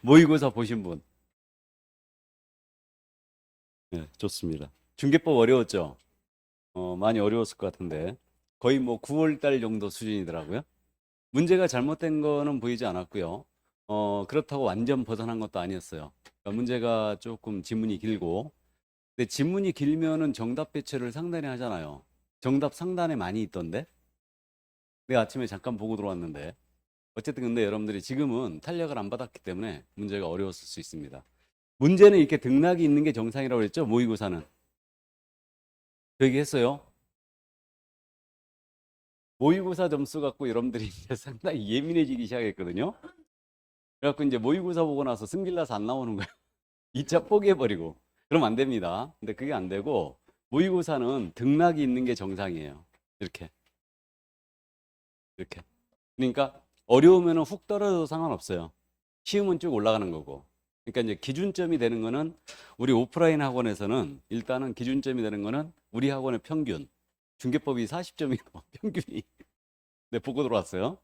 모의고사 보신 분? 네, 좋습니다. 중개법 어려웠죠? 많이 어려웠을 것 같은데 거의 뭐 9월 달 정도 수준이더라고요. 문제가 잘못된 거는 보이지 않았고요. 그렇다고 완전 벗어난 것도 아니었어요. 그러니까 문제가 조금 지문이 길고, 근데 지문이 길면은 정답 배치를 상단에 하잖아요. 정답 상단에 많이 있던데? 내가 아침에 잠깐 보고 들어왔는데. 어쨌든 근데 여러분들이 지금은 탄력을 안 받았기 때문에 문제가 어려웠을 수 있습니다. 문제는 이렇게 등락이 있는 게 정상이라고 그랬죠? 모의고사는. 그 얘기 했어요. 모의고사 점수 갖고 여러분들이 이제 상당히 예민해지기 시작했거든요. 그래갖고 이제 모의고사 보고 나서 승질나서 안 나오는 거예요. 2차 포기해버리고. 그러면 안 됩니다. 근데 그게 안 되고, 모의고사는 등락이 있는 게 정상이에요. 이렇게, 이렇게. 그러니까 어려우면 훅 떨어져도 상관없어요. 쉬우면 쭉 올라가는 거고. 그러니까 이제 기준점이 되는 거는, 우리 오프라인 학원에서는 일단은 기준점이 되는 거는 우리 학원의 평균. 중개법이 40점이고 평균이. 네, 보고 들어왔어요.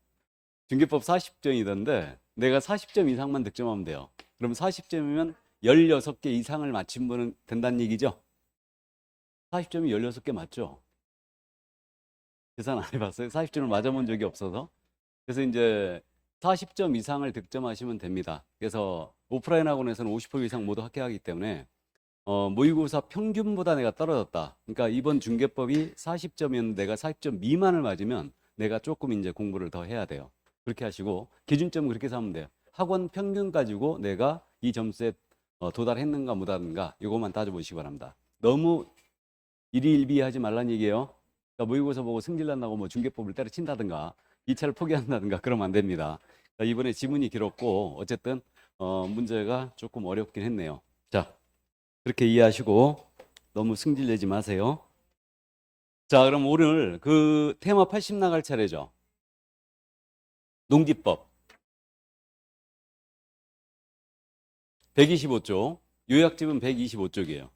중개법 40점이던데 내가 40점 이상만 득점하면 돼요. 그럼 40점이면 16개 이상을 맞힌 분은 된다는 얘기죠? 40점이 16개 맞죠? 계산 안 해봤어요? 40점을 맞아본 적이 없어서. 그래서 이제 40점 이상을 득점하시면 됩니다. 그래서 오프라인 학원에서는 50% 이상 모두 합격하기 때문에 모의고사 평균보다 내가 떨어졌다. 그러니까 이번 중개법이 40점이었는데 내가 40점 미만을 맞으면 내가 조금 이제 공부를 더 해야 돼요. 그렇게 하시고 기준점은 그렇게 삼으면 돼요. 학원 평균 가지고 내가 이 점수에 도달했는가 못하는가 이것만 따져보시기 바랍니다. 너무 일희일비하지 말란 얘기예요. 그러니까 모의고사 보고 승질 난다고 뭐 중개법을 때려친다든가 2차를 포기한다든가 그러면 안 됩니다. 이번에 지문이 길었고 어쨌든 문제가 조금 어렵긴 했네요. 자, 그렇게 이해하시고 너무 승질내지 마세요. 자, 그럼 오늘 그 테마 80 나갈 차례죠. 농지법 125쪽, 요약집은 125쪽이에요.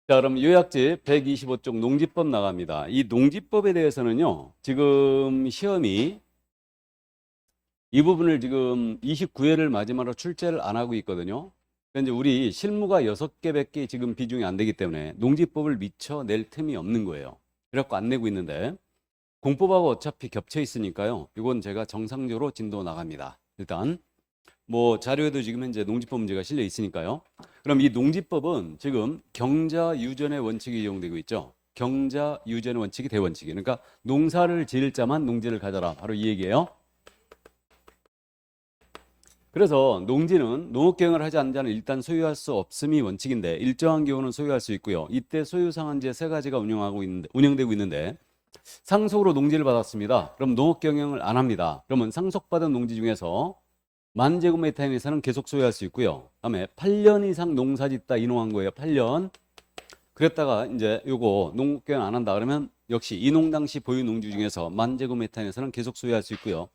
자, 그럼 요약집 125쪽 농지법 나갑니다. 이 농지법에 대해서는요, 지금 시험이 이 부분을 지금 29회를 마지막으로 출제를 안 하고 있거든요. 그러니까 이제 우리 실무가 6개 지금 비중이 안 되기 때문에 농지법을 미처 낼 틈이 없는 거예요. 그래갖고 안 내고 있는데, 공법하고 어차피 겹쳐 있으니까요. 이건 제가 정상적으로 진도 나갑니다. 일단 뭐 자료에도 지금 현재 농지법 문제가 실려 있으니까요. 그럼 이 농지법은 지금 경자 유전의 원칙이 이용되고 있죠. 경자 유전의 원칙이 대원칙이. 그러니까 농사를 지을 자만 농지를 가져라. 바로 이 얘기예요. 그래서 농지는 농업경영을 하지 않는 자는 일단 소유할 수 없음이 원칙인데 일정한 경우는 소유할 수 있고요. 이때 소유상한제 세 가지가 운영되고 있는데 상속으로 농지를 받았습니다. 그럼 농업경영을 안 합니다. 그러면 상속받은 농지 중에서 10,000제곱미터 이상은 계속 소유할 수 있고요. 다음에 8년 이상 농사 짓다 이농한 거예요. 8년. 그랬다가 이제 요거 농업경영 안 한다 그러면 역시 이농 당시 보유 농지 중에서 10,000제곱미터 이상은 계속 소유할 수 있고요.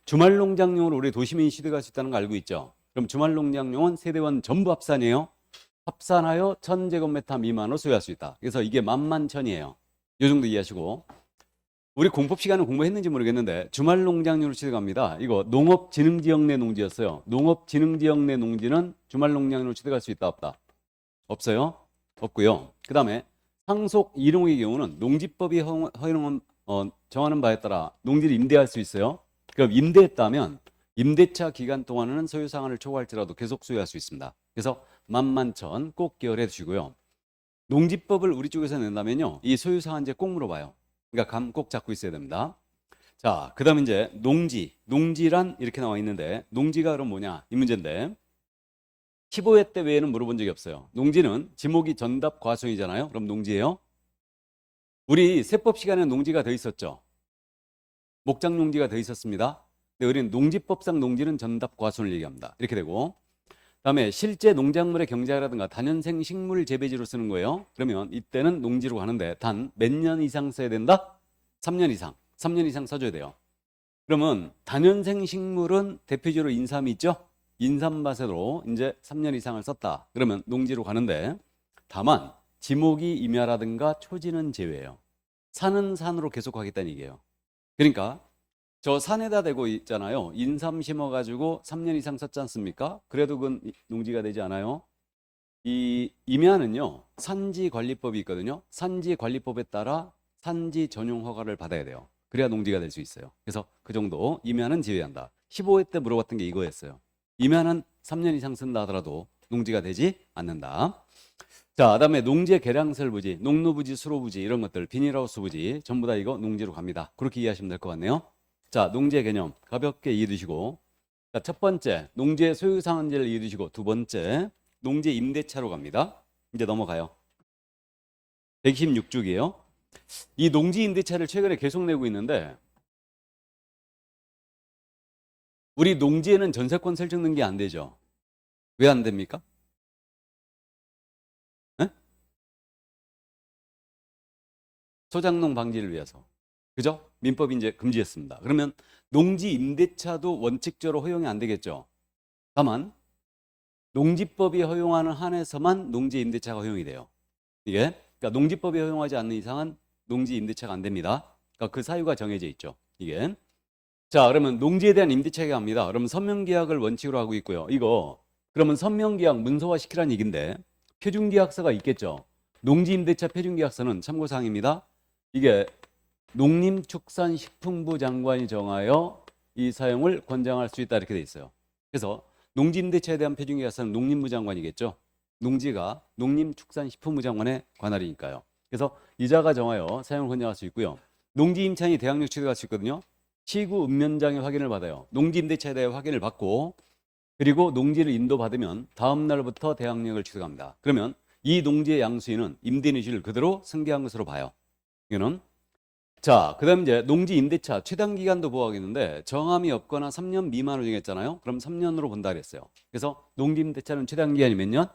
주말 농장용으로 우리 도시민이 취득할 수 있다는 거 알고 있죠? 그럼 주말 농장용은 세대원 전부 합산이에요. 합산하여 1,000제곱미터 미만으로 소유할 수 있다. 그래서 이게 만만천이에요. 요 정도 이해하시고. 우리 공법 시간에 공부했는지 모르겠는데 주말 농장용으로 취득합니다. 이거 농업진흥지역 내 농지였어요. 농업진흥지역 내 농지는 주말 농장용으로 취득할 수 있다 없다? 없어요. 없고요. 그 다음에 상속 이농의 경우는 농지법이 정하는 바에 따라 농지를 임대할 수 있어요. 그럼 임대했다면 임대차 기간 동안에는 소유상한을 초과할지라도 계속 소유할 수 있습니다. 그래서 만만천 꼭 기억해 두시고요. 농지법을 우리 쪽에서 낸다면요. 이 소유상한제 꼭 물어봐요. 그러니까 감 꼭 잡고 있어야 됩니다. 자, 그 다음 이제 농지란 이렇게 나와 있는데 농지가 그럼 뭐냐 이 문제인데 15회 때 외에는 물어본 적이 없어요. 농지는 지목이 전답 과수이잖아요. 그럼 농지예요. 우리 세법 시간에 농지가 더 있었죠. 목장 농지가 더 있었습니다. 근데 우리는 농지법상 농지는 전답 과수를 얘기합니다. 이렇게 되고 다음에 실제 농작물의 경작이라든가 다년생 식물 재배지로 쓰는 거예요. 그러면 이때는 농지로 가는데 단 몇 년 이상 써야 된다? 3년 이상. 3년 이상 써줘야 돼요. 그러면 다년생 식물은 대표적으로 인삼이 있죠? 인삼밭으로 이제 3년 이상을 썼다. 그러면 농지로 가는데 다만 지목이 임야라든가 초지는 제외예요. 산은 산으로 계속 가겠다는 얘기예요. 그러니까 저 산에다 대고 있잖아요. 인삼 심어가지고 3년 이상 썼지 않습니까? 그래도 그건 농지가 되지 않아요. 이 임야는요, 산지 관리법이 있거든요. 산지 관리법에 따라 산지 전용 허가를 받아야 돼요. 그래야 농지가 될 수 있어요. 그래서 그 정도 임야는 지어야 한다. 15회 때 물어봤던 게 이거였어요. 임야는 3년 이상 쓴다 하더라도 농지가 되지 않는다. 자, 그다음에 농지의 계량설 부지, 농로부지, 수로부지 이런 것들, 비닐하우스 부지 전부 다 이거 농지로 갑니다. 그렇게 이해하시면 될 것 같네요. 자, 농지의 개념 가볍게 이해 두시고, 자, 첫 번째 농지의 소유 상한제를 이해 두시고, 두 번째 농지 임대차로 갑니다. 이제 넘어가요. 116쪽이에요. 이 농지 임대차를 최근에 계속 내고 있는데, 우리 농지에는 전세권 설정 등기 안 되죠. 왜 안 됩니까? 에? 소장농 방지를 위해서. 그죠? 민법이 이제 금지했습니다. 그러면 농지 임대차도 원칙적으로 허용이 안 되겠죠. 다만 농지법이 허용하는 한에서만 농지 임대차가 허용이 돼요. 이게 그러니까 농지법이 허용하지 않는 이상은 농지 임대차가 안 됩니다. 그러니까 그 사유가 정해져 있죠. 이게. 자, 그러면 농지에 대한 임대차가 갑니다. 그러면 선명계약을 원칙으로 하고 있고요. 이거 그러면 선명계약 문서화 시키라는 얘기인데 표준계약서가 있겠죠. 농지 임대차 표준계약서는 참고사항입니다. 이게 농림축산식품부 장관이 정하여 이 사용을 권장할 수 있다 이렇게 돼 있어요. 그래서 농지 임대차에 대한 표준계약서는 농림부 장관이겠죠. 농지가 농림축산식품부 장관의 관할이니까요. 그래서 이자가 정하여 사용을 권장할 수 있고요. 농지 임차인이 대항력 취득할 수 있거든요. 시구 읍면장의 확인을 받아요. 농지 임대차에 대해 확인을 받고, 그리고 농지를 인도받으면 다음 날부터 대항력을 취득합니다. 그러면 이 농지의 양수인은 임대인의실을 그대로 승계한 것으로 봐요. 이거는. 자, 그 다음 이제 농지 임대차 최단 기간도 보호하겠는데 정함이 없거나 3년 미만으로 정했잖아요. 그럼 3년으로 본다 그랬어요. 그래서 농지 임대차는 최단 기간이 몇 년?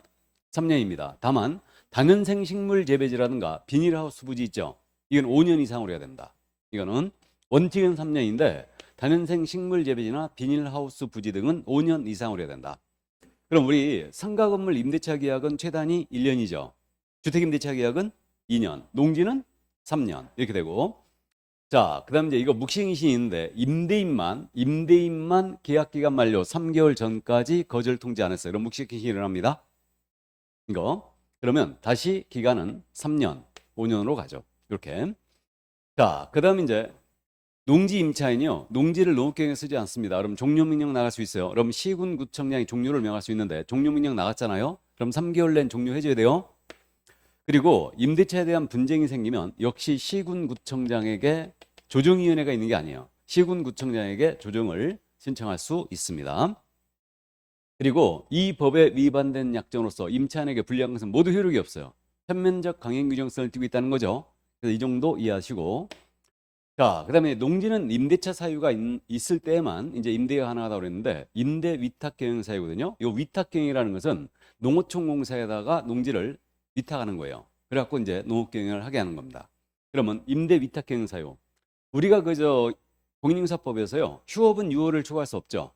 3년입니다. 다만 다면생 식물 재배지라든가 비닐하우스 부지 있죠. 이건 5년 이상으로 해야 됩니다. 이거는 원칙은 3년인데 다면생 식물 재배지나 비닐하우스 부지 등은 5년 이상으로 해야 된다. 그럼 우리 상가 건물 임대차 계약은 최단이 1년이죠. 주택 임대차 계약은 2년, 농지는 3년 이렇게 되고, 자, 그다음 이제 이거 묵시갱신이 있는데 임대인만 계약 기간 만료 3개월 전까지 거절 통지 안 했어요. 그럼 묵시갱신이 일어납니다. 이거. 그러면 다시 기간은 3년, 5년으로 가죠. 이렇게. 자, 그다음 이제 농지 임차인이요. 농지를 농업계획에 쓰지 않습니다. 그럼 종료명령 나갈 수 있어요. 그럼 시군구청장이 종료를 명할 수 있는데 종료명령 나갔잖아요. 그럼 3개월 내엔 종료해줘야 돼요. 그리고 임대차에 대한 분쟁이 생기면 역시 시군구청장에게 조정위원회가 있는 게 아니에요. 시군구청장에게 조정을 신청할 수 있습니다. 그리고 이 법에 위반된 약정으로서 임차인에게 불리한 것은 모두 효력이 없어요. 현면적 강행 규정성을 띠고 있다는 거죠. 그래서 이 정도 이해하시고, 자, 그다음에 농지는 임대차 사유가 있을 때만 이제 임대가 가능하다고 그랬는데 임대 위탁 경영 사유거든요. 이 위탁 경영이라는 것은 농어촌 공사에다가 농지를 위탁하는 거예요. 그래갖고 이제 농업 경영을 하게 하는 겁니다. 그러면 임대 위탁 경영 사유. 우리가 그저 공인중개사법에서요. 휴업은 유효를 초과할 수 없죠.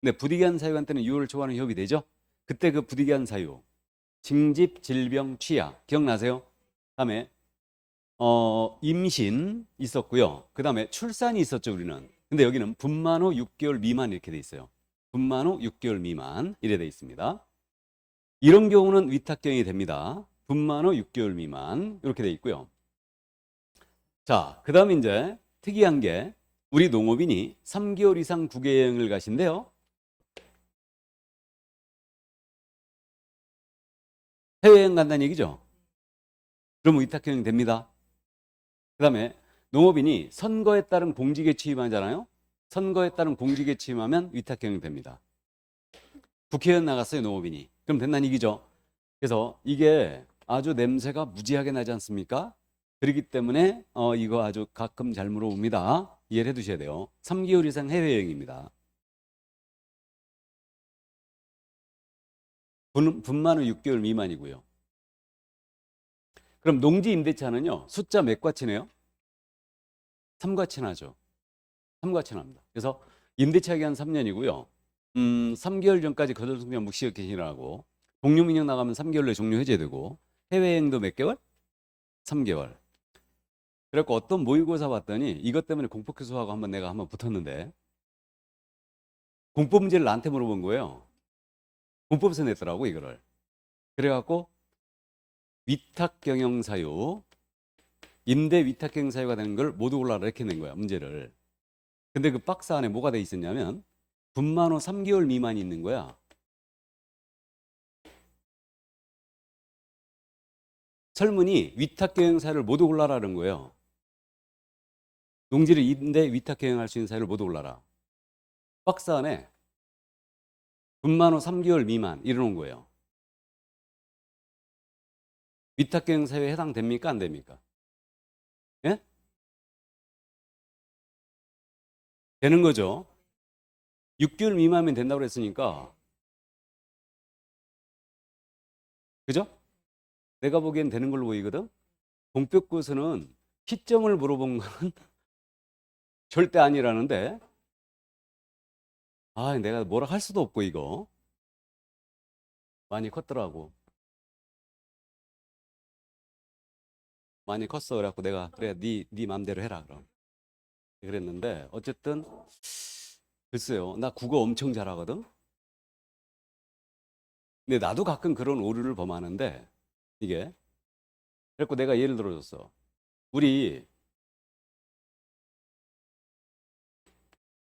근데 부득이한 사유가 때는 유효를 초과하는 휴업이 되죠. 그때 그 부득이한 사유, 징집, 질병, 취약 기억나세요? 다음에 임신 있었고요. 그 다음에 출산이 있었죠, 우리는. 근데 여기는 분만 후 6개월 미만 이렇게 돼 있어요. 분만 후 6개월 미만 이래 돼 있습니다. 이런 경우는 위탁경이 됩니다. 분만 후 6개월 미만 이렇게 돼 있고요. 자, 그 다음에 이제 특이한 게 우리 농업인이 3개월 이상 국외 여행을 가신대요. 해외여행 간다는 얘기죠. 그럼 위탁경이 됩니다. 그 다음에 농업인이 선거에 따른 공직에 취임하잖아요. 선거에 따른 공직에 취임하면 위탁경영이 됩니다. 국회의원 나갔어요, 농업인이. 그럼 된다는 얘기죠. 그래서 이게 아주 냄새가 무지하게 나지 않습니까? 그렇기 때문에 이거 아주 가끔 잘 물어봅니다. 이해를 해두셔야 돼요. 3개월 이상 해외여행입니다. 분만 후 6개월 미만이고요. 그럼 농지 임대차는요. 숫자 몇 과치네요? 3과치나죠. 3과치납니다. 그래서 임대차 기간 3년이고요. 3개월 전까지 거절승장 묵시개시라고 종료명령 나가면 3개월 내에 종료해줘야 되고 해외여행도 몇 개월? 3개월. 그래갖고 어떤 모의고사 봤더니 이것 때문에 공법교수하고 내가 한번 붙었는데 공법 문제를 나한테 물어본 거예요. 공법에서 냈더라고 이거를. 그래갖고 위탁경영사유, 임대 위탁경영사유가 되는 걸 모두 골라라 이렇게 낸 거야 문제를. 근데 그 박스 안에 뭐가 돼 있었냐면 분만 후 3개월 미만이 있는 거야. 설문이 위탁경영사유를 모두 골라라는 거예요. 농지를 임대 위탁경영할 수 있는 사유를 모두 골라라. 박스 안에 분만 후 3개월 미만 이러는 거예요. 위탁경영사유에 해당됩니까? 안 됩니까? 예? 되는 거죠. 6개월 미만이면 된다고 그랬으니까. 그죠? 내가 보기엔 되는 걸로 보이거든. 공법고사는 시점을 물어본 건 절대 아니라는데 내가 뭐라 할 수도 없고 이거 많이 컸더라고. 많이 컸어. 그래갖고 내가 그래 네 맘대로 해라 그럼 그랬는데 어쨌든 글쎄요. 나 국어 엄청 잘하거든. 근데 나도 가끔 그런 오류를 범하는데 이게 그래갖고 내가 예를 들어줬어. 우리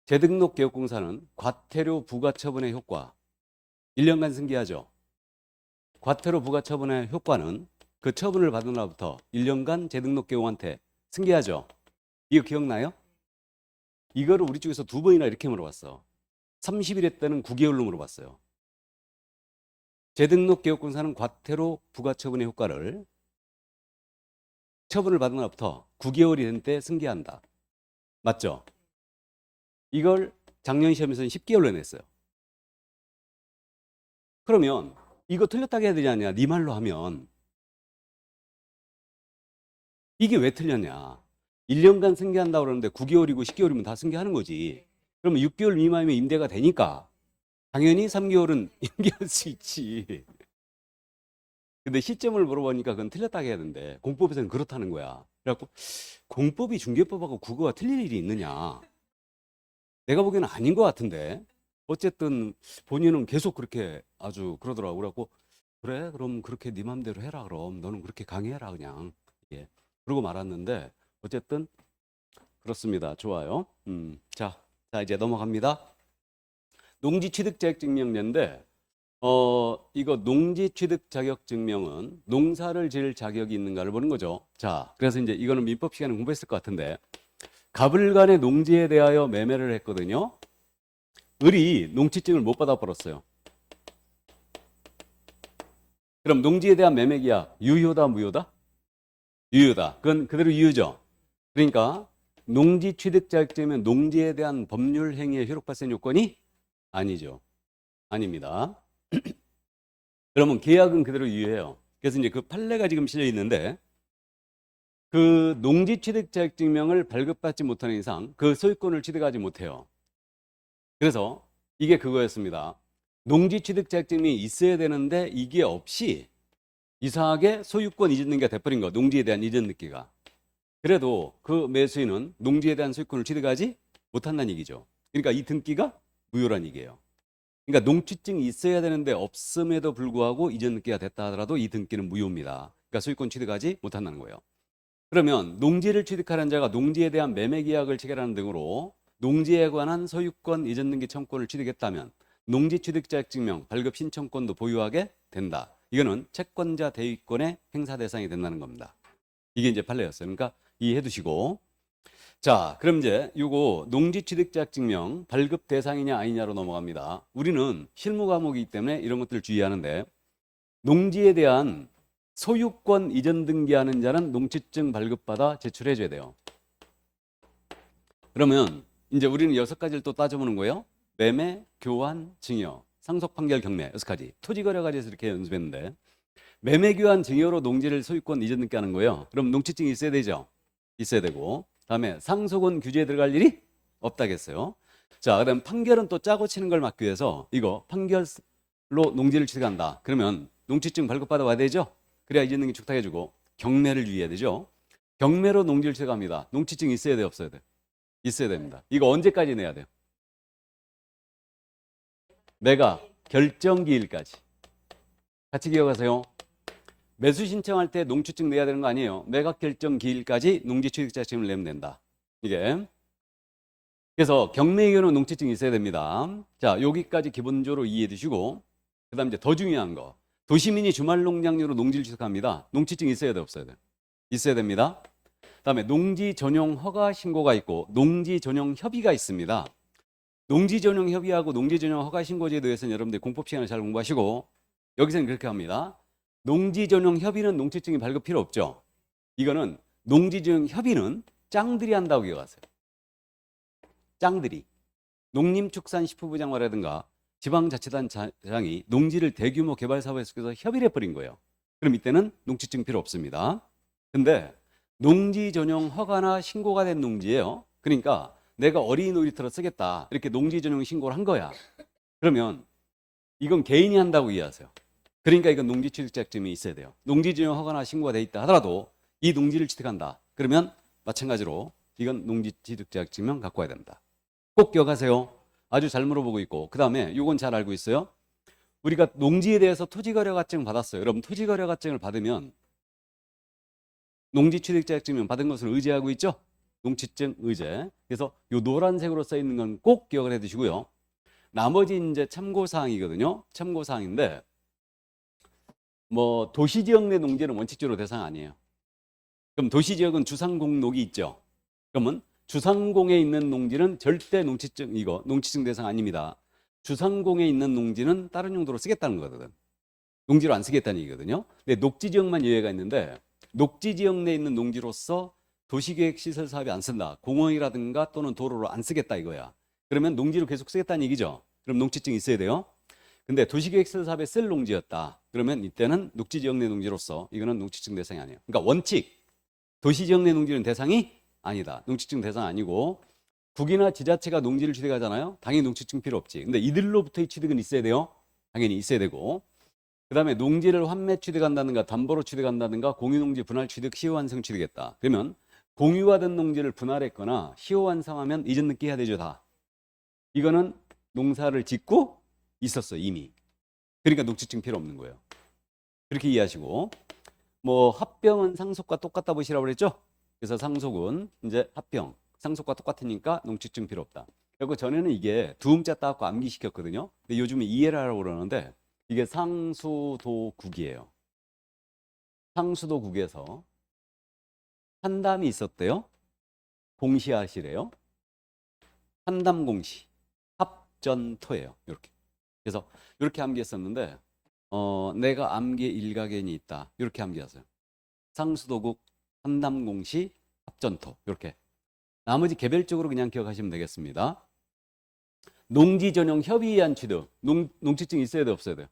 재등록 개업공사는 과태료 부과처분의 효과 1년간 승계하죠. 과태료 부과처분의 효과는 그 처분을 받은 날부터 1년간 재등록 개업한테 승계하죠. 이거 기억나요? 이거를 우리 쪽에서 2번이나 이렇게 물어봤어. 30일 했다는 9개월로 물어봤어요. 재등록 개업공사는 과태료 부과처분의 효과를 처분을 받은 날부터 9개월이 된 때 승계한다. 맞죠? 이걸 작년 시험에서는 10개월로 냈어요. 그러면 이거 틀렸다고 해야 되지 않냐? 네 말로 하면 이게 왜 틀렸냐? 1년간 승계한다고 그러는데 9개월이고 10개월이면 다 승계하는 거지. 그러면 6개월 미만이면 임대가 되니까 당연히 3개월은 임대할 수 있지. 근데 시점을 물어보니까 그건 틀렸다고 해야 되는데 공법에서는 그렇다는 거야. 그래갖고 공법이 중개법하고 국어가 틀릴 일이 있느냐? 내가 보기에는 아닌 것 같은데 어쨌든 본인은 계속 그렇게 아주 그러더라고. 그래갖고 그래 그럼 그렇게 네 맘대로 해라. 그럼 너는 그렇게 강의해라 그냥. 예. 그러고 말았는데 어쨌든 그렇습니다. 좋아요. 자 이제 넘어갑니다. 농지 취득 자격 증명제인데 이거 농지 취득 자격 증명은 농사를 지을 자격이 있는가를 보는 거죠. 자 그래서 이제 이거는 민법 시간에 공부했을 것 같은데 갑을 간의 농지에 대하여 매매를 했거든요. 을이 농지증을 못 받아 버렸어요. 그럼 농지에 대한 매매 계약 유효다 무효다? 유효다. 그건 그대로 유효죠. 그러니까 농지 취득 자격증이면 농지에 대한 법률 행위의 효력 발생 요건이 아니죠. 아닙니다. 그러면 계약은 그대로 유효해요. 그래서 이제 그 판례가 지금 실려 있는데 그 농지 취득 자격증명을 발급받지 못하는 이상 그 소유권을 취득하지 못해요. 그래서 이게 그거였습니다. 농지 취득 자격증명이 있어야 되는데 이게 없이 이상하게 소유권 이전 등기가 돼버린 거. 농지에 대한 이전 등기가. 그래도 그 매수인은 농지에 대한 소유권을 취득하지 못한다는 얘기죠. 그러니까 이 등기가 무효란 얘기예요. 그러니까 농취증이 있어야 되는데 없음에도 불구하고 이전 등기가 됐다 하더라도 이 등기는 무효입니다. 그러니까 소유권 취득하지 못한다는 거예요. 그러면 농지를 취득하는 자가 농지에 대한 매매 계약을 체결하는 등으로 농지에 관한 소유권 이전 등기 청구권을 취득했다면 농지 취득 자격 증명 발급 신청권도 보유하게 된다. 이거는 채권자 대위권의 행사 대상이 된다는 겁니다. 이게 이제 판례였어요. 그러니까 이해해 두시고 자, 그럼 이제 요거 농지 취득 자격 증명 발급 대상이냐 아니냐로 넘어갑니다. 우리는 실무 과목이기 때문에 이런 것들을 주의하는데 농지에 대한 소유권 이전 등기하는 자는 농취증 발급받아 제출해 줘야 돼요. 그러면 이제 우리는 6가지를 또 따져보는 거예요. 매매, 교환, 증여, 상속 판결, 경매 6가지. 토지 거래 가지에서 이렇게 연습했는데 매매, 교환, 증여로 농지를 소유권 이전 등기하는 거예요. 그럼 농취증이 있어야 되죠. 있어야 되고 다음에 상속은 규제에 들어갈 일이 없다겠어요. 자, 그다음 판결은 또 짜고 치는 걸 막기 위해서 이거 판결로 농지를 취득한다. 그러면 농취증 발급받아 와야 되죠. 그래야 이전 등기 축탁해주고 경매를 유의해야 되죠. 경매로 농지를 취득합니다. 농지증 있어야 돼, 없어야 돼? 있어야 됩니다. 이거 언제까지 내야 돼요? 매각 결정기일까지. 같이 기억하세요. 매수 신청할 때 농취증 내야 되는 거 아니에요. 매각 결정 기일까지 농지취득자증을 내면 된다. 이게. 그래서 경매이견은 농취증이 있어야 됩니다. 자, 여기까지 기본적으로 이해해 두시고, 그 다음 이제 더 중요한 거. 도시민이 주말농장료로 농지를 취득합니다. 농취증 있어야 돼, 없어야 돼? 있어야 됩니다. 그 다음에 농지 전용 허가 신고가 있고, 농지 전용 협의가 있습니다. 농지 전용 협의하고 농지 전용 허가 신고제에 대해서는 여러분들 공법 시간을 잘 공부하시고, 여기서는 그렇게 합니다. 농지 전용 협의는 농취증이 발급 필요 없죠. 이거는 농지 전용 협의는 짱들이 한다고 기억하세요. 짱들이. 농림축산식품부장이라든가 지방자치단장이 농지를 대규모 개발 사업에 속해서 협의를 해버린 거예요. 그럼 이때는 농취증 필요 없습니다. 근데 농지 전용 허가나 신고가 된 농지예요. 그러니까 내가 어린이 놀이터로 쓰겠다. 이렇게 농지 전용 신고를 한 거야. 그러면 이건 개인이 한다고 이해하세요. 그러니까 이건 농지취득자증이 있어야 돼요. 농지 전용 허가나 신고가 돼 있다 하더라도 이 농지를 취득한다. 그러면 마찬가지로 이건 농지취득자증명 갖고 와야 된다. 꼭 기억하세요. 아주 잘 물어보고 있고, 그 다음에 이건 잘 알고 있어요. 우리가 농지에 대해서 토지거래가증 받았어요. 여러분 토지거래가증을 받으면 농지취득자증명 받은 것을 의제하고 있죠. 농취증 의제. 그래서 이 노란색으로 써 있는 건 꼭 기억을 해 두시고요. 나머지 이제 참고사항이거든요. 참고사항인데 뭐 도시지역 내 농지는 원칙적으로 대상 아니에요. 그럼 도시지역은 주상공록이 있죠. 그러면 주상공에 있는 농지는 절대 농취증 대상 아닙니다. 주상공에 있는 농지는 다른 용도로 쓰겠다는 거거든. 농지로 안 쓰겠다는 얘기거든요. 근데 녹지지역만 예외가 있는데 녹지지역 내에 있는 농지로서 도시계획시설 사업에 안 쓴다. 공원이라든가 또는 도로로 안 쓰겠다 이거야. 그러면 농지로 계속 쓰겠다는 얘기죠. 그럼 농취증이 있어야 돼요. 근데 도시계획시설 사업에 쓸 농지였다. 그러면 이때는 녹지지역 내 농지로서 이거는 농취증 대상이 아니에요. 그러니까 원칙 도시지역 내 농지는 대상이 아니다. 농취증 대상 아니고 국이나 지자체가 농지를 취득하잖아요. 당연히 농취증 필요 없지. 근데 이들로부터의 취득은 있어야 돼요. 당연히 있어야 되고. 그 다음에 농지를 환매 취득한다든가 담보로 취득한다든가 공유농지 분할 취득 시효완성 취득했다. 그러면 공유화된 농지를 분할했거나 시효완성하면 이전 늦게 해야 되죠. 다. 이거는 농사를 짓고 있었어 이미. 그러니까 농취증 필요 없는 거예요. 그렇게 이해하시고, 뭐 합병은 상속과 똑같다 보시라고 그랬죠. 그래서 상속은 이제 합병, 상속과 똑같으니까 농취증 필요 없다. 그리고 전에는 이게 두음자 따갖고 암기시켰거든요. 근데 요즘에 이해를 하라고 그러는데 이게 상수도국이에요. 상수도국에서 한담이 있었대요. 공시하시래요. 한담공시, 합전토예요. 이렇게. 그래서 이렇게 암기했었는데 내가 암기에 일가견이 있다. 이렇게 암기하세요. 상수도국, 한담공시, 합전토. 이렇게. 나머지 개별적으로 그냥 기억하시면 되겠습니다. 농지 전용 협의에 의한 취득. 농취증 있어야 돼, 없어야 돼요?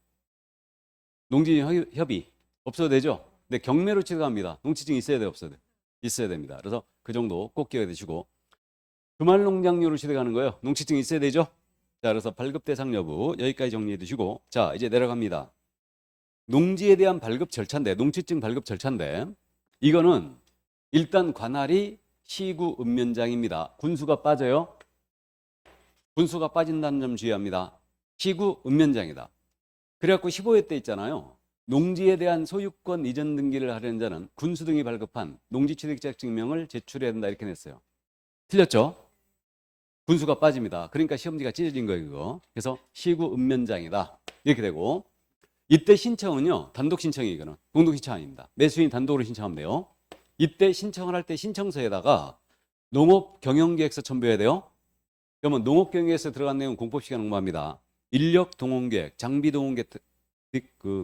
농지 전용 협의. 없어도 되죠? 근데 경매로 취득합니다. 농취증 있어야 돼, 없어야 돼? 있어야 됩니다. 그래서 그 정도 꼭 기억해 두시고, 주말농장료로 취득하는 거예요. 농취증 있어야 되죠? 자, 그래서 발급 대상 여부 여기까지 정리해 두시고, 자, 이제 내려갑니다. 농지에 대한 발급 절차인데, 농취증 발급 절차인데, 이거는 일단 관할이 시구 읍면장입니다. 군수가 빠져요. 군수가 빠진다는 점 주의합니다. 시구 읍면장이다. 그래갖고 15회 때 있잖아요. 농지에 대한 소유권 이전 등기를 하려는 자는 군수 등이 발급한 농지취득자증명을 제출해야 된다 이렇게 냈어요. 틀렸죠? 군수가 빠집니다. 그러니까 시험지가 찢어진 거예요, 그거. 그래서 시구 읍면장이다 이렇게 되고, 이때 신청은요 단독 신청이 이거는 공동 신청 아닙니다. 매수인 단독으로 신청하면 돼요. 이때 신청을 할 때 신청서에다가 농업경영계획서 첨부해야 돼요. 그러면 농업경영계획서 들어간 내용 공법 시간 공부합니다. 인력 동원계획, 장비 동원계획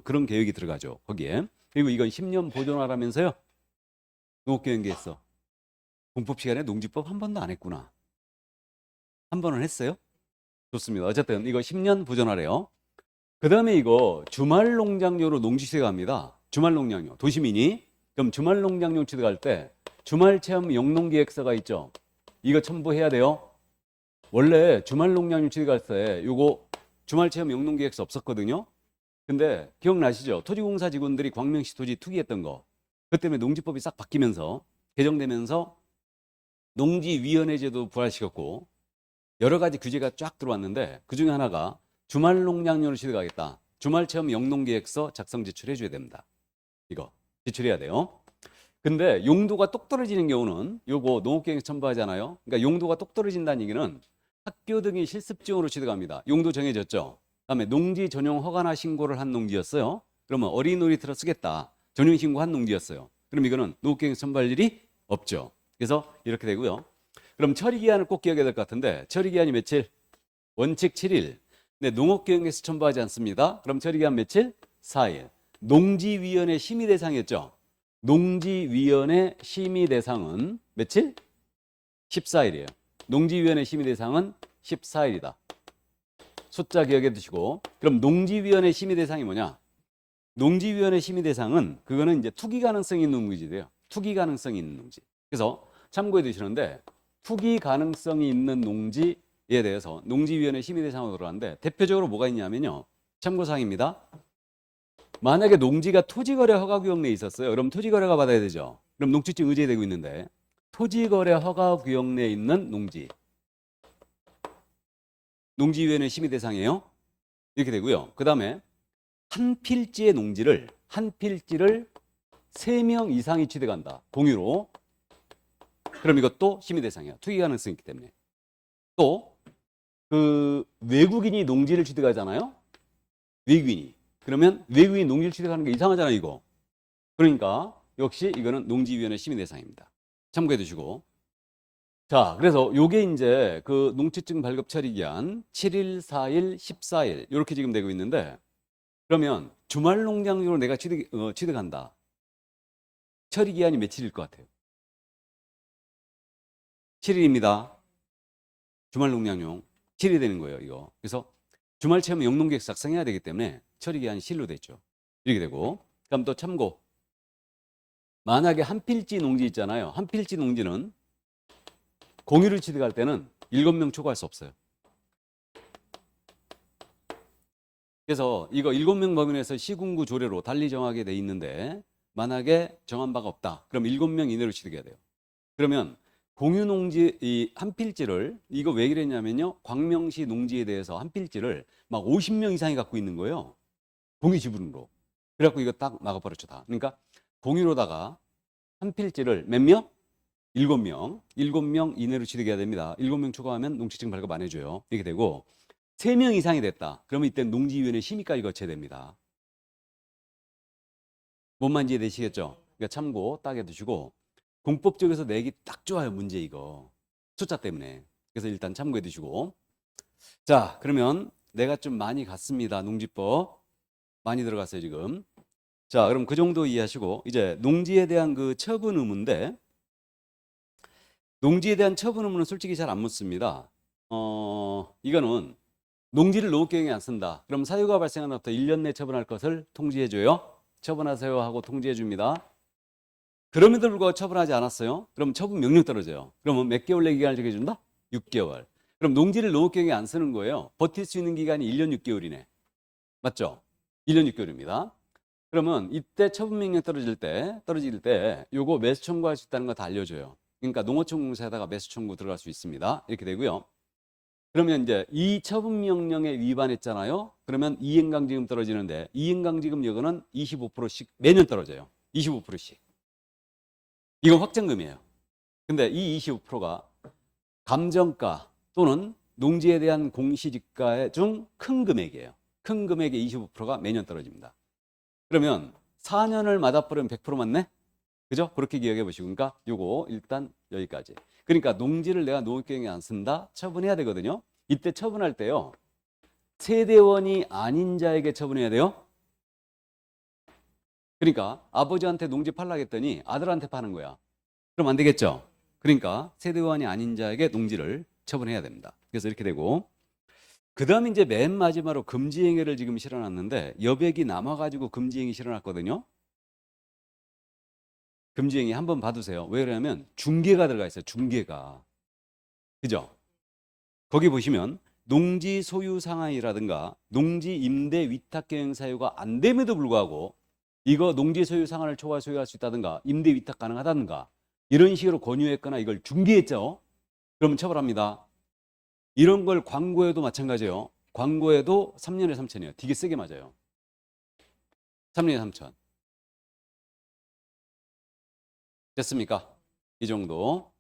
그런 계획이 들어가죠 거기에. 그리고 이건 10년 보존하라면서요. 농업경영계획서 공법 시간에 농지법 한 번도 안 했구나. 한 번은 했어요? 좋습니다. 어쨌든 이거 10년 보존하래요. 그 다음에 이거 주말농장료로 농지 취득합니다. 주말농장료 도시민이. 그럼 주말농장료 취득할 때 주말체험 영농기획서가 있죠. 이거 첨부해야 돼요. 원래 주말농장료 취득할 때 이거 주말체험 영농기획서 없었거든요. 근데 기억나시죠? 토지공사 직원들이 광명시 토지 투기했던 거. 그 때문에 농지법이 싹 바뀌면서 개정되면서 농지위원회제도 부활시켰고 여러 가지 규제가 쫙 들어왔는데 그 중에 하나가 주말 농량용으로 취득하겠다. 주말 체험 영농계획서 작성 제출해 줘야 됩니다. 이거 제출해야 돼요. 근데 용도가 똑 떨어지는 경우는 요거 농업계획 첨부하잖아요. 그러니까 용도가 똑 떨어진다는 얘기는 학교 등이 실습 지원으로 취득합니다. 용도 정해졌죠. 그다음에 농지 전용 허가나 신고를 한 농지였어요. 그러면 어린 놀이터로 쓰겠다. 전용 신고한 농지였어요. 그럼 이거는 농업계획 첨부할 일이 없죠. 그래서 이렇게 되고요. 그럼 처리 기한을 꼭 기억해야 될 것 같은데 처리 기한이 며칠? 원칙 7일. 근데 농업계획에서 첨부하지 않습니다. 그럼 처리 기한 며칠? 4일. 농지위원회 심의 대상이었죠. 농지위원회 심의 대상은 며칠? 14일이에요. 농지위원회 심의 대상은 14일이다. 숫자 기억해 두시고. 그럼 농지위원회 심의 대상이 뭐냐? 농지위원회 심의 대상은 그거는 이제 투기 가능성이 있는 농지돼요. 투기 가능성이 있는 농지. 그래서 참고해 두시는데 투기 가능성이 있는 농지에 대해서 농지위원회 심의 대상으로 들어가는데 대표적으로 뭐가 있냐면요. 참고사항입니다. 만약에 농지가 토지거래 허가구역 내에 있었어요. 그럼 토지거래가 받아야 되죠. 그럼 농지증 의제되고 있는데 토지거래 허가구역 내에 있는 농지. 농지위원회 심의 대상이에요. 이렇게 되고요. 그 다음에 한 필지의 농지를 한 필지를 3명 이상이 취득한다. 공유로. 그럼 이것도 심의 대상이야. 투기 가능성이 있기 때문에. 또 그 외국인이 농지를 취득하잖아요. 외국인이. 그러면 외국인 농지를 취득하는 게 이상하잖아요, 이거. 그러니까 역시 이거는 농지위원회 심의 대상입니다. 참고해 두시고. 자, 그래서 요게 이제 그 농지증 발급 처리 기한 7일, 4일, 14일 이렇게 지금 되고 있는데 그러면 주말 농장용으로 내가 취득한다. 처리 기한이 며칠일 것 같아요? 7일입니다. 주말 농량용 7일이 되는 거예요, 이거. 그래서 주말 체험 영농계획 작성해야 되기 때문에 처리 기한이 실로 됐죠. 이렇게 되고. 그럼 또 참고. 만약에 한 필지 농지 있잖아요. 한 필지 농지는 공유를 취득할 때는 7명 초과할 수 없어요. 그래서 이거 7명 범위 내에서 시군구 조례로 달리 정하게 돼 있는데 만약에 정한 바가 없다. 그럼 7명 이내로 취득해야 돼요. 그러면 공유 농지 이 한 필지를 이거 왜 그랬냐면요. 광명시 농지에 대해서 한 필지를 막 50명 이상이 갖고 있는 거예요. 공유 지분으로. 그래갖고 이거 딱 막아버렸죠 다. 그러니까 공유로다가 한 필지를 몇 명? 7명. 7명 이내로 취득해야 됩니다. 7명 초과하면 농지증 발급 안 해줘요. 이렇게 되고 3명 이상이 됐다. 그러면 이때 농지위원회 심의까지 거쳐야 됩니다. 뭔 말인지 이해되시겠죠? 그러니까 참고 딱 해두시고 공법적에서 내기 딱 좋아요. 문제 이거. 숫자 때문에. 그래서 일단 참고해 두시고. 자, 그러면 내가 좀 많이 갔습니다. 농지법. 많이 들어갔어요, 지금. 자, 그럼 그 정도 이해하시고 이제 농지에 대한 그 처분 의무인데 농지에 대한 처분 의무는 솔직히 잘 안 묻습니다. 이거는 농지를 농업계획에 안 쓴다. 그럼 사유가 발생한 날부터 1년 내 처분할 것을 통지해줘요. 처분하세요 하고 통지해줍니다. 그럼에도 불구하고 처분하지 않았어요. 그럼 처분 명령 떨어져요. 그러면 몇 개월 내 기간을 정해준다? 6개월. 그럼 농지를 농업계획에 안 쓰는 거예요. 버틸 수 있는 기간이 1년 6개월이네. 맞죠? 1년 6개월입니다. 그러면 이때 처분 명령 떨어질 때 요거 매수 청구할 수 있다는 거 다 알려줘요. 그러니까 농어촌공사에다가 매수 청구 들어갈 수 있습니다. 이렇게 되고요. 그러면 이제 이 처분 명령에 위반했잖아요. 그러면 이행강제금 떨어지는데 이행강제금 여건은 25%씩 매년 떨어져요. 25%씩. 이건 확정금이에요. 근데 이 25%가 감정가 또는 농지에 대한 공시지가 중 큰 금액이에요. 큰 금액의 25%가 매년 떨어집니다. 그러면 4년을 맞아버리면 100% 맞네? 그죠? 그렇게 기억해 보시고. 그러니까 요거 일단 여기까지. 그러니까 농지를 내가 농업계획에 안 쓴다? 처분해야 되거든요. 이때 처분할 때요. 세대원이 아닌 자에게 처분해야 돼요. 그러니까 아버지한테 농지 팔라 했더니 아들한테 파는 거야. 그럼 안 되겠죠? 그러니까 세대원이 아닌 자에게 농지를 처분해야 됩니다. 그래서 이렇게 되고 그 다음에 이제 맨 마지막으로 금지행위를 지금 실어놨는데 여백이 남아가지고 금지행위 실어놨거든요. 금지행위 한번 봐두세요. 왜 그러냐면 중개가 들어가 있어요. 중개가. 그죠? 거기 보시면 농지 소유 상한이라든가 농지 임대 위탁 경영 사유가 안 됨에도 불구하고 이거 농지 소유 상한을 초과 소유할 수 있다든가 임대 위탁 가능하다든가 이런 식으로 권유했거나 이걸 중개했죠. 그러면 처벌합니다. 이런 걸 광고에도 마찬가지예요. 광고에도 3년에 3천이에요. 되게 세게 맞아요. 3년에 3천. 됐습니까? 이 정도.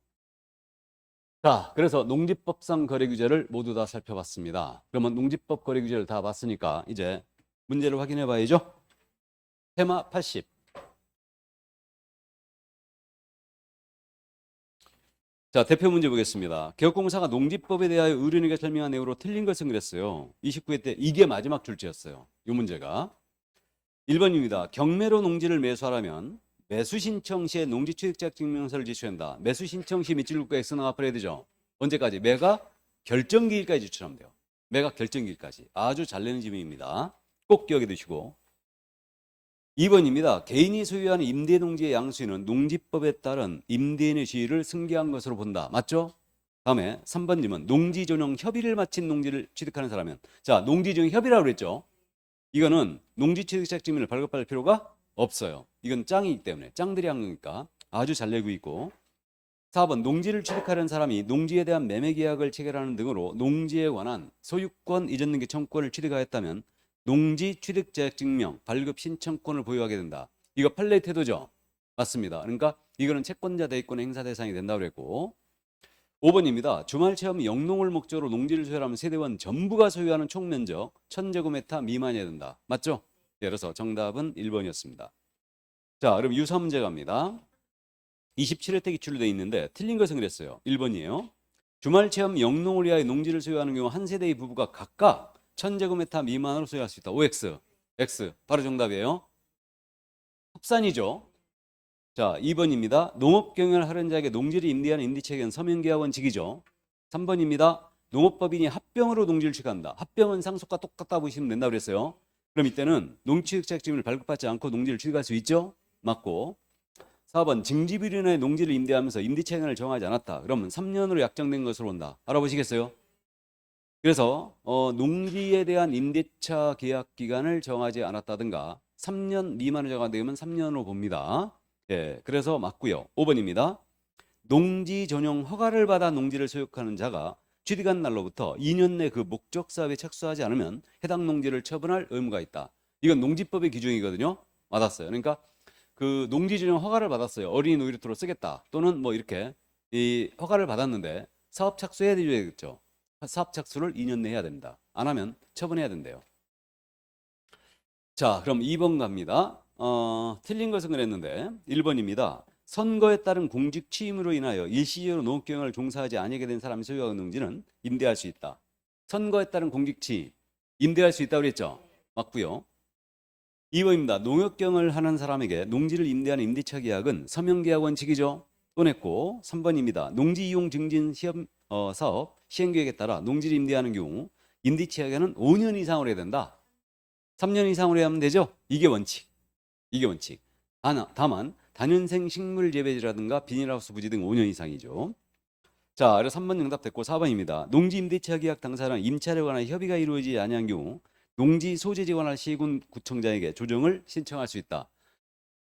자, 그래서 농지법상 거래 규제를 모두 다 살펴봤습니다. 그러면 농지법 거래 규제를 다 봤으니까 이제 문제를 확인해 봐야죠. 테마 80. 자, 대표 문제 보겠습니다. 개업공사가 농지법에 대하여 의뢰인에게 설명한 내용으로 틀린 것을 그랬어요. 29회 때 이게 마지막 출제였어요. 이 문제가. 1번입니다. 경매로 농지를 매수하려면 매수 신청 시에 농지 취득자격 증명서를 제출한다. 매수 신청 시 밑줄긋고 X는 앞으로 해야 되죠. 언제까지? 매가 결정기일까지 제출하면 돼요. 매가 결정기일까지. 아주 잘 내는 질문입니다. 꼭 기억해 두시고. 2번입니다. 개인이 소유하는 임대농지의 양수인은 농지법에 따른 임대인의 지위를 승계한 것으로 본다. 맞죠? 다음에 3번 질문. 농지 전용 협의를 마친 농지를 취득하는 사람은, 자, 농지 전용 협의라고 그랬죠. 이거는 농지 취득자격 증명을 발급할 필요가 없어요. 이건 짱이기 때문에, 짱들이 한 거니까 아주 잘 내고 있고. 4번 농지를 취득하려는 사람이 농지에 대한 매매 계약을 체결하는 등으로 농지에 관한 소유권 이전 등기 청구권을 취득하였다면 농지 취득자격 증명 발급 신청권을 보유하게 된다. 이거 판례 태도죠? 맞습니다. 그러니까 이거는 채권자 대위권의 행사 대상이 된다고 그랬고. 5번입니다. 주말 체험 영농을 목적으로 농지를 소유하면 세대원 전부가 소유하는 총 면적 1000제곱미터 미만이어야 된다. 맞죠? 그래서 정답은 1번이었습니다. 자, 그럼 유사 문제 갑니다. 27회 때 기출로 되어 있는데 틀린 것은 그랬어요. 1번이에요. 주말 체험 영농을 위하여 농지를 소유하는 경우 한 세대의 부부가 각각 1000제곱미터 미만으로 소유할 수 있다. OX. X. 바로 정답이에요. 합산이죠. 자, 2번입니다. 농업 경영을 하려는 자에게 농지를 임대하는 임대차익은 서명계약 원칙이죠. 3번입니다. 농업법인이 합병으로 농지를 취득한다. 합병은 상속과 똑같다 보시면 된다고 그랬어요. 그럼 이때는 농취득자격 증명을 발급받지 않고 농지를 취득할 수 있죠? 맞고. 4번 징집으로 인해 농지를 임대하면서 임대차익을 정하지 않았다. 그러면 3년으로 약정된 것으로 본다. 알아보시겠어요? 그래서 농지에 대한 임대차 계약 기간을 정하지 않았다든가 3년 미만으로 정하되면 3년으로 봅니다. 예, 그래서 맞고요. 5번입니다. 농지 전용 허가를 받아 농지를 소유하는 자가 취득한 날로부터 2년 내 그 목적 사업에 착수하지 않으면 해당 농지를 처분할 의무가 있다. 이건 농지법의 규정이거든요. 맞았어요. 그러니까 그 농지 전용 허가를 받았어요. 어린이 놀이터로 쓰겠다. 또는 뭐 이렇게 이 허가를 받았는데 사업 착수해야 되겠죠. 사업 착수를 2년 내에 해야 됩니다. 안 하면 처분해야 된대요. 자, 그럼 2번 갑니다. 틀린 것은 그랬는데 1번입니다. 선거에 따른 공직 취임으로 인하여 일시적으로 농업경영을 종사하지 아니하게 된 사람이 소유하는 농지는 임대할 수 있다. 선거에 따른 공직 취임, 임대할 수 있다고 그랬죠? 맞고요. 2번입니다. 농업경영을 하는 사람에게 농지를 임대하는 임대차 계약은 서명계약 원칙이죠. 또 냈고 3번입니다. 농지 이용 증진 시험 사업 시행계획에 따라 농지를 임대하는 경우 임대차 계약은 5년 이상으로 해야 된다. 3년 이상으로 해야 하면 되죠? 이게 원칙. 이게 원칙. 다만 단연생 식물 재배지라든가 비닐하우스 부지 등 5년 이상이죠. 자, 그래서 3번 정답 됐고 4번입니다. 농지 임대차 계약 당사자랑 임차에 관한 협의가 이루어지지 아니한 경우 농지 소재지에 관한 시군 구청장에게 조정을 신청할 수 있다.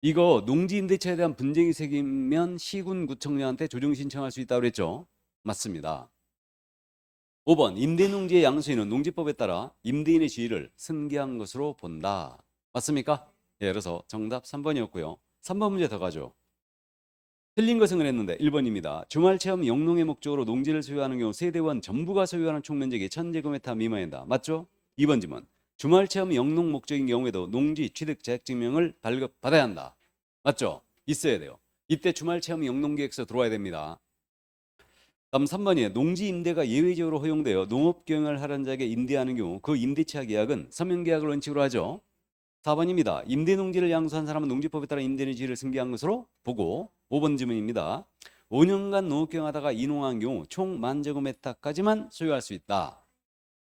이거 농지 임대차에 대한 분쟁이 생기면 시군 구청장한테 조정 신청할 수 있다고 그랬죠? 맞습니다. 5번 임대농지의 양수인은 농지법에 따라 임대인의 지위를 승계한 것으로 본다. 맞습니까? 예, 그래서 정답 3번이었고요. 3번 문제 더 가죠. 틀린 것은 그랬는데 1번입니다. 주말체험 영농의 목적으로 농지를 소유하는 경우 세대원 전부가 소유하는 총면적이 1000제곱미터 미만이다. 맞죠? 2번 질문. 주말체험 영농 목적인 경우에도 농지 취득 자격 증명을 발급받아야 한다. 맞죠? 있어야 돼요. 이때 주말체험 영농계획서 들어와야 됩니다. 다음 3번이에요. 농지 임대가 예외적으로 허용되어 농업경영을 하려는 자에게 임대하는 경우 그 임대차 계약은 서명계약을 원칙으로 하죠. 4번입니다. 임대농지를 양수한 사람은 농지법에 따라 임대인의 지위를 승계한 것으로 보고 5번 질문입니다. 5년간 농업경영하다가 이농한 경우 총 10,000제곱미터까지만 소유할 수 있다.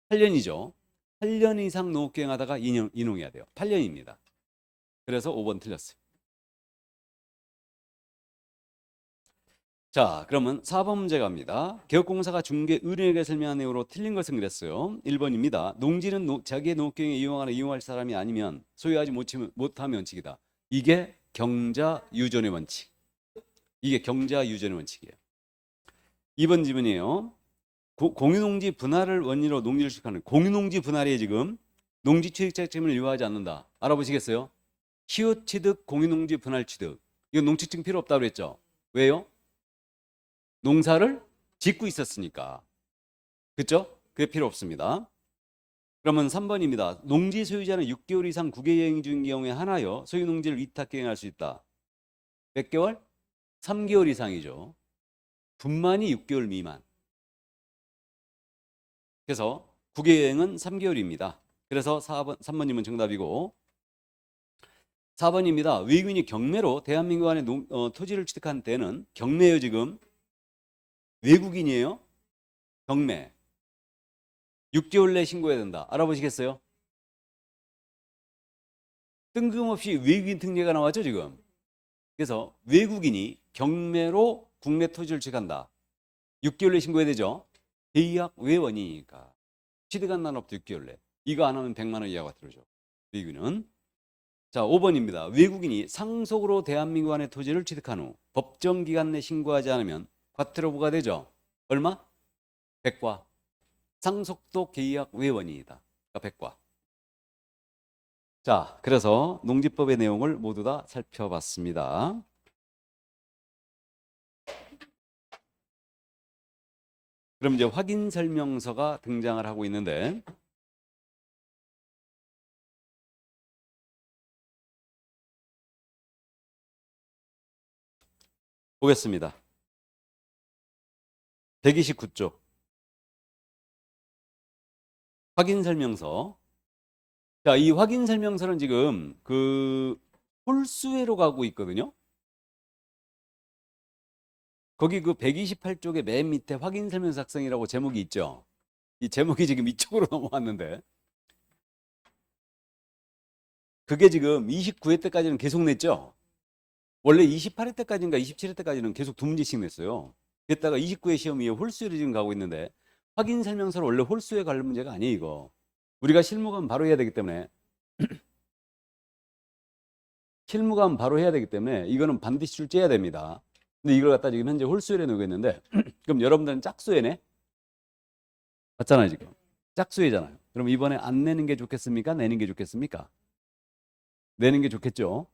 8년이죠. 8년 이상 농업경영하다가 이농해야 돼요. 8년입니다. 그래서 5번 틀렸어요. 자, 그러면 4번 문제 갑니다. 개업공사가 중개 의뢰인에게 설명한 내용으로 틀린 것은 그랬어요. 1번입니다. 농지는 자기의 농업경영에 이용하거나 이용할 사람이 아니면 소유하지 못하면 원칙이다. 이게 경자 유전의 원칙. 이게 경자 유전의 원칙이에요. 2번 질문이에요. 공유농지 분할을 원인으로 농지를 취득하는 공유농지 분할에 지금 농지 취득자금을 유효하지 않는다. 알아보시겠어요? 시효 취득, 공유농지 분할 취득. 이건 농취증 필요 없다고 그랬죠? 왜요? 농사를 짓고 있었으니까. 그렇죠? 그게 필요 없습니다. 그러면 3번입니다. 농지 소유자는 6개월 이상 국외여행 중인 경우에 하나여 소유 농지를 위탁경영할 수 있다. 몇 개월? 3개월 이상이죠. 분만이 6개월 미만. 그래서 국외여행은 3개월입니다. 그래서 3번님은 정답이고 4번입니다. 외국인이 경매로 대한민국 안에 토지를 취득한 때는 경매요 지금. 외국인이에요. 경매. 6개월 내에 신고해야 된다. 알아보시겠어요? 뜬금없이 외국인 특례가 나왔죠 지금. 그래서 외국인이 경매로 국내 토지를 취득한다. 6개월 내에 신고해야 되죠. 계약 외원이니까. 취득한 날로부터 6개월 내. 이거 안 하면 100만 원 이하가 들어오죠. 외국인은. 자, 5번입니다. 외국인이 상속으로 대한민국 안에 토지를 취득한 후 법정 기간 내 신고하지 않으면 과태료 부과되죠. 얼마? 100과. 상속도 계약 외원이다. 그러니까 100과. 자, 그래서 농지법의 내용을 모두 다 살펴봤습니다. 그럼 이제 확인 설명서가 등장을 하고 있는데 보겠습니다. 129쪽 확인 설명서. 자, 이 확인 설명서는 지금 그 홀수회로 가고 있거든요. 거기 그 128쪽의 맨 밑에 확인 설명서 작성이라고 제목이 있죠. 이 제목이 지금 이쪽으로 넘어왔는데 그게 지금 29회 때까지는 계속 냈죠. 원래 28회 때까지인가 27회 때까지는 계속 두 문제씩 냈어요. 그랬다가 29회 시험 위에 홀수회로 지금 가고 있는데 확인 설명서는 원래 홀수회 관련 문제가 아니에요. 이거 우리가 실무감 바로 해야 되기 때문에 실무감 바로 해야 되기 때문에 이거는 반드시 출제해야 됩니다. 근데 이걸 갖다 지금 현재 홀수회에 놓고 있는데 그럼 여러분들은 짝수회네? 맞잖아요 지금. 짝수회잖아요. 그럼 이번에 안 내는 게 좋겠습니까? 내는 게 좋겠습니까? 내는 게 좋겠죠.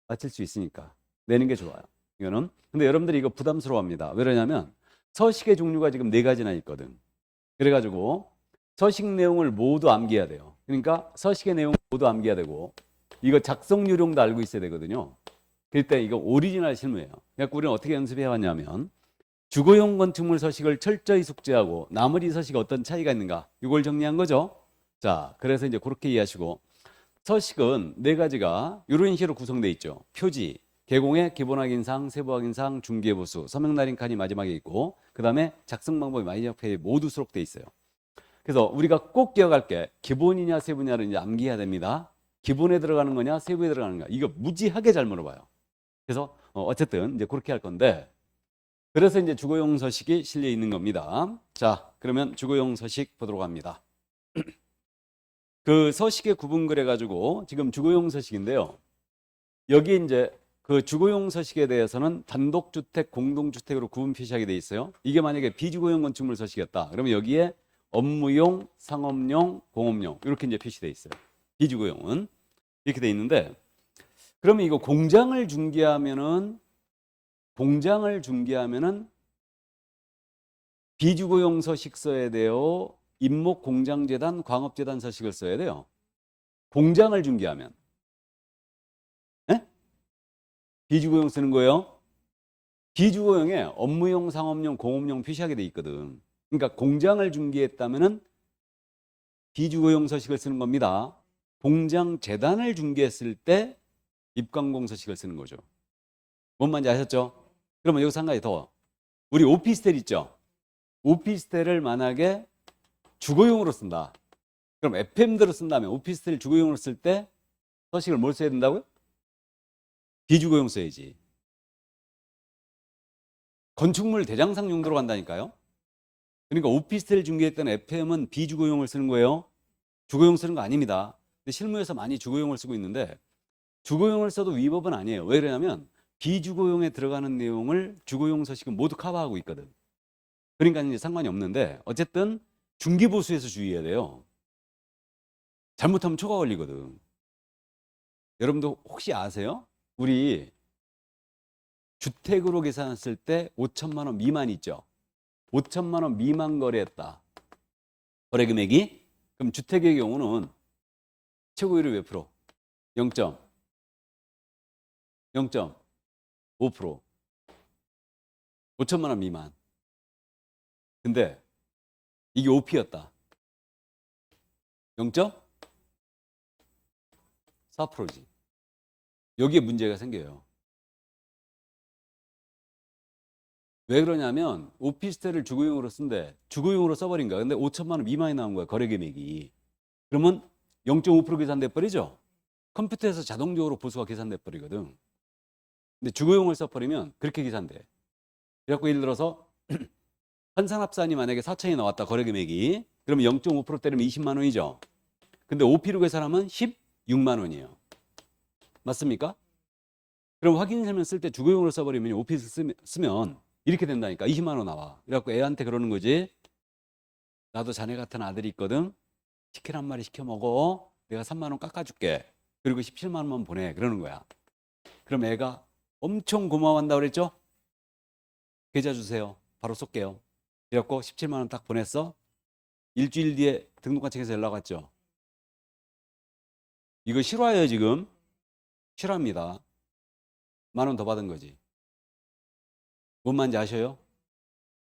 맞힐 수 있으니까 내는 게 좋아요. 이거는. 근데 여러분들이 이거 부담스러워합니다. 왜냐면 서식의 종류가 지금 4가지나 있거든. 그래가지고 서식 내용을 모두 암기해야 돼요. 그러니까 서식의 내용 모두 암기해야 되고 이거 작성 요령도 알고 있어야 되거든요. 그럴 때 이거 오리지널 실무예요. 그래서 우리는 어떻게 연습해 왔냐면 주거용 건축물 서식을 철저히 숙지하고 나머지 서식이 어떤 차이가 있는가 이걸 정리한 거죠. 자, 그래서 이제 그렇게 이해하시고 서식은 4가지가 이런 식으로 구성되어 있죠. 표지, 개공의 기본 확인사항, 세부 확인사항, 중개 보수, 서명 날인 칸이 마지막에 있고 그 다음에 작성 방법이 마지막 페이지에 모두 수록되어 있어요. 그래서 우리가 꼭 기억할 게 기본이냐 세부냐를 이제 암기해야 됩니다. 기본에 들어가는 거냐 세부에 들어가는 거냐 이거 무지하게 잘 물어봐요. 그래서 어쨌든 이제 그렇게 할 건데 그래서 이제 주거용 서식이 실려 있는 겁니다. 자, 그러면 주거용 서식 보도록 합니다. 그 서식의 구분글 해가지고 지금 주거용 서식인데요. 여기 이제 그 주거용 서식에 대해서는 단독주택, 공동주택으로 구분 표시하게 돼 있어요. 이게 만약에 비주거용 건축물 서식이었다. 그러면 여기에 업무용, 상업용, 공업용 이렇게 이제 표시돼 있어요. 비주거용은 이렇게 돼 있는데 그러면 이거 공장을 중개하면은 비주거용 서식 써야 돼요. 임목 공장재단, 광업재단 서식을 써야 돼요. 공장을 중개하면 비주거용 쓰는 거예요. 비주거용에 업무용, 상업용, 공업용 표시하게 돼 있거든. 그러니까 공장을 중개했다면은 비주거용 서식을 쓰는 겁니다. 공장 재단을 중개했을 때 입광공 서식을 쓰는 거죠. 뭔 말인지 아셨죠? 그러면 여기서 한 가지 더. 우리 오피스텔 있죠? 오피스텔을 만약에 주거용으로 쓴다. 그럼 FM대로 쓴다면 오피스텔 주거용으로 쓸 때 서식을 뭘 써야 된다고요? 비주거용 써야지. 건축물 대장상 용도로 간다니까요. 그러니까 오피스텔 중개했던 FM은 비주거용을 쓰는 거예요. 주거용 쓰는 거 아닙니다. 근데 실무에서 많이 주거용을 쓰고 있는데 주거용을 써도 위법은 아니에요. 왜 그러냐면 비주거용에 들어가는 내용을 주거용 서식은 모두 커버하고 있거든. 그러니까 이제 상관이 없는데 어쨌든 중기보수에서 주의해야 돼요. 잘못하면 초과 걸리거든. 여러분도 혹시 아세요? 우리 주택으로 계산했을 때 5천만 원 미만 있죠? 5천만 원 미만 거래했다. 거래 금액이? 그럼 주택의 경우는 최고율이 몇 프로? 0.5%. 5천만 원 미만. 근데 이게 OP였다. 0.4%지. 여기에 문제가 생겨요. 왜 그러냐면 오피스텔을 주거용으로 쓴대. 주거용으로 써버린 거야. 근데 5천만 원 미만이 나온 거야. 거래 금액이. 그러면 0.5% 계산돼 버리죠. 컴퓨터에서 자동적으로 보수가 계산돼 버리거든. 근데 주거용을 써버리면 그렇게 계산돼. 그래갖고 예를 들어서 한산합산이 만약에 4천이 나왔다. 거래 금액이. 그러면 0.5% 때리면 20만 원이죠. 근데 OP로 계산하면 16만 원이에요. 맞습니까? 그럼 확인설명 쓸 때 주거용으로 써버리면 오피스 쓰면 이렇게 된다니까. 20만 원 나와. 그래갖고 애한테 그러는 거지. 나도 자네 같은 아들이 있거든. 치킨 한 마리 시켜 먹어. 내가 3만 원 깎아줄게. 그리고 17만 원만 보내. 그러는 거야. 그럼 애가 엄청 고마워한다 그랬죠? 계좌 주세요. 바로 쏠게요. 그래갖고 17만 원 딱 보냈어. 일주일 뒤에 등록관청에서 연락 왔죠. 이거 실화예요 지금. 실화입니다. 1만 원 더 받은 거지. 뭔 말인지 아셔요?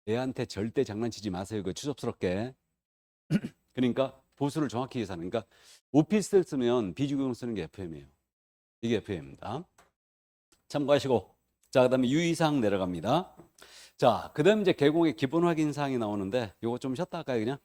애한테 절대 장난치지 마세요. 그 추접스럽게. 그러니까 보수를 정확히 계산하는. 그러니까 오피스텔 쓰면 비주거용 쓰는 게 FM이에요. 이게 FM입니다. 참고하시고. 자, 그다음에 유의사항 내려갑니다. 자, 그다음 이제 개공의 기본 확인 사항이 나오는데 요거 좀 쉬었다 할까요, 그냥?